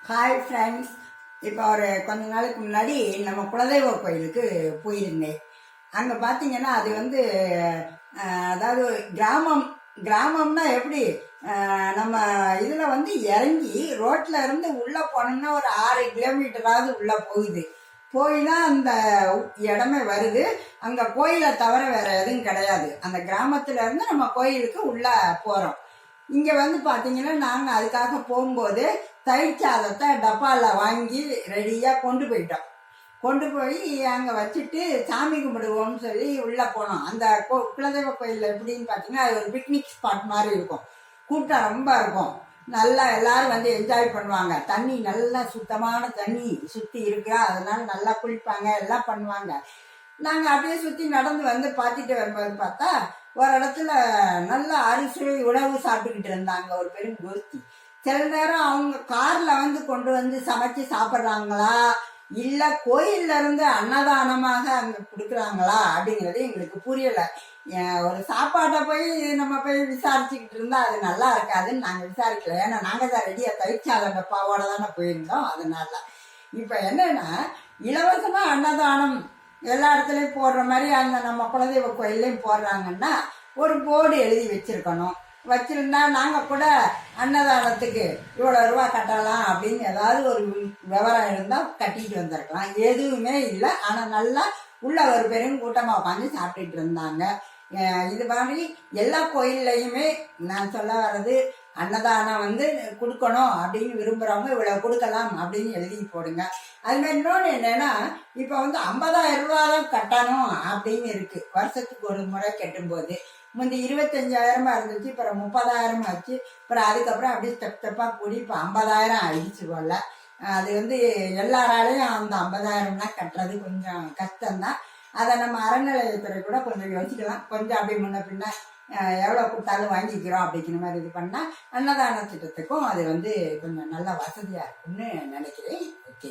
Hi friends. இப்போ ஒரு கொஞ்ச நாளைக்கு முன்னாடி நம்ம குலதெய்வ கோயிலுக்கு போயிருந்தேன். அங்கே பார்த்தீங்கன்னா அது வந்து அதாவது கிராமம்னா எப்படி நம்ம இதில் வந்து இறங்கி ரோட்டில் இருந்து உள்ளே போனோம்னா ஒரு 6 கிலோமீட்டராவது உள்ளே போகுது. போய் தான் அந்த இடமே வருது. அங்கே கோயிலை தவிர வேற எதுவும் கிடையாது. அந்த கிராமத்துல இருந்து நம்ம கோயிலுக்கு உள்ளே போகிறோம். இங்கே வந்து பார்த்தீங்கன்னா நாங்கள் அதுக்காக போகும்போது தயிர் சாதத்தை டப்பாவில் வாங்கி ரெடியாக கொண்டு போயிட்டோம். கொண்டு போய் அங்கே வச்சுட்டு சாமி கும்பிடுவோம்னு சொல்லி உள்ளே போனோம். அந்த குலதெய்வ கோயிலில் எப்படின்னு பார்த்தீங்கன்னா அது ஒரு பிக்னிக் ஸ்பாட் மாதிரி இருக்கும். கூட்டம் ரொம்ப இருக்கும். நல்லா எல்லாரும் வந்து என்ஜாய் பண்ணுவாங்க. தண்ணி நல்லா சுத்தமான தண்ணி சுற்றி இருக்கா, அதனால நல்லா குளிப்பாங்க, எல்லாம் பண்ணுவாங்க. நாங்கள் அப்படியே சுற்றி நடந்து வந்து பார்த்துட்டு வரும்போது பார்த்தா ஒரு இடத்துல நல்ல அரிசுவை உணவு சாப்பிட்டுக்கிட்டு இருந்தாங்க ஒரு பெரும் கோஷ்டி. சில நேரம் அவங்க கார்ல வந்து கொண்டு வந்து சமைச்சு சாப்பிட்றாங்களா இல்ல கோயில்ல இருந்து அன்னதானமாக அங்க கொடுக்குறாங்களா அப்படிங்கிறது எங்களுக்கு புரியல. ஒரு சாப்பாட்டை போய் நம்ம போய் விசாரிச்சுக்கிட்டு இருந்தா அது நல்லா இருக்காதுன்னு நாங்க விசாரிக்கல. ஏன்னா நாங்க தான் ரெடியா தயிர்ச்சாத டப்பாவோட தானே போயிருந்தோம். அதனால இப்ப என்னன்னா இலவசமா அன்னதானம் எல்லா இடத்துலயும் போடுற மாதிரி அந்த நம்ம குலதெய்வ கோயிலையும் போடுறாங்கன்னா ஒரு போர்டு எழுதி வச்சிருக்கணும். வச்சிருந்தா நாங்க கூட அன்னதானத்துக்கு இவ்வளவு ரூபா கட்டலாம் அப்படின்னு ஏதாவது ஒரு விவரம் இருந்தா கட்டிட்டு வந்திருக்கலாம். எதுவுமே இல்லை. ஆனா நல்லா உள்ள ஒரு பெரும் கூட்டமா உட்காந்து சாப்பிட்டுட்டு இருந்தாங்க. இது மாதிரி எல்லா கோயில்லையுமே நான் சொல்ல வர்றது அன்னதானம் வந்து கொடுக்கணும் அப்படின்னு விரும்புறவங்க இவ்வளவு கொடுக்கலாம் அப்படின்னு எழுதி போடுங்க. அது மாதிரி இன்னொன்று என்னன்னா இப்ப வந்து 50,000 ரூபா தான் கட்டணும் அப்படின்னு இருக்கு. வருஷத்துக்கு ஒரு முறை கட்டும்போது முந்தி 25,000 இருந்துச்சு, அப்புறம் 30,000 ஆச்சு, அப்புறம் அதுக்கப்புறம் அப்படியே ஸ்டெப் ஸ்டெப்பா கூடி இப்ப 50,000 ஆயிடுச்சு போல. அது வந்து எல்லாராலையும் அந்த 50,000 கட்டுறது கொஞ்சம் கஷ்டம்தான். அதை நம்ம அறநிலையத்துறை கூட கொஞ்சம் யோசிக்கலாம். கொஞ்சம் அப்படி முன்ன பின்ன எவ்வளோ கொடுத்தாலும் வாங்கிக்கிறோம் அப்படிங்கிற மாதிரி இது பண்ணால் அன்னதான திட்டத்துக்கும் அது வந்து கொஞ்சம் நல்ல வசதியாக இருக்கும்னு நினைக்கிறேன். ஓகே.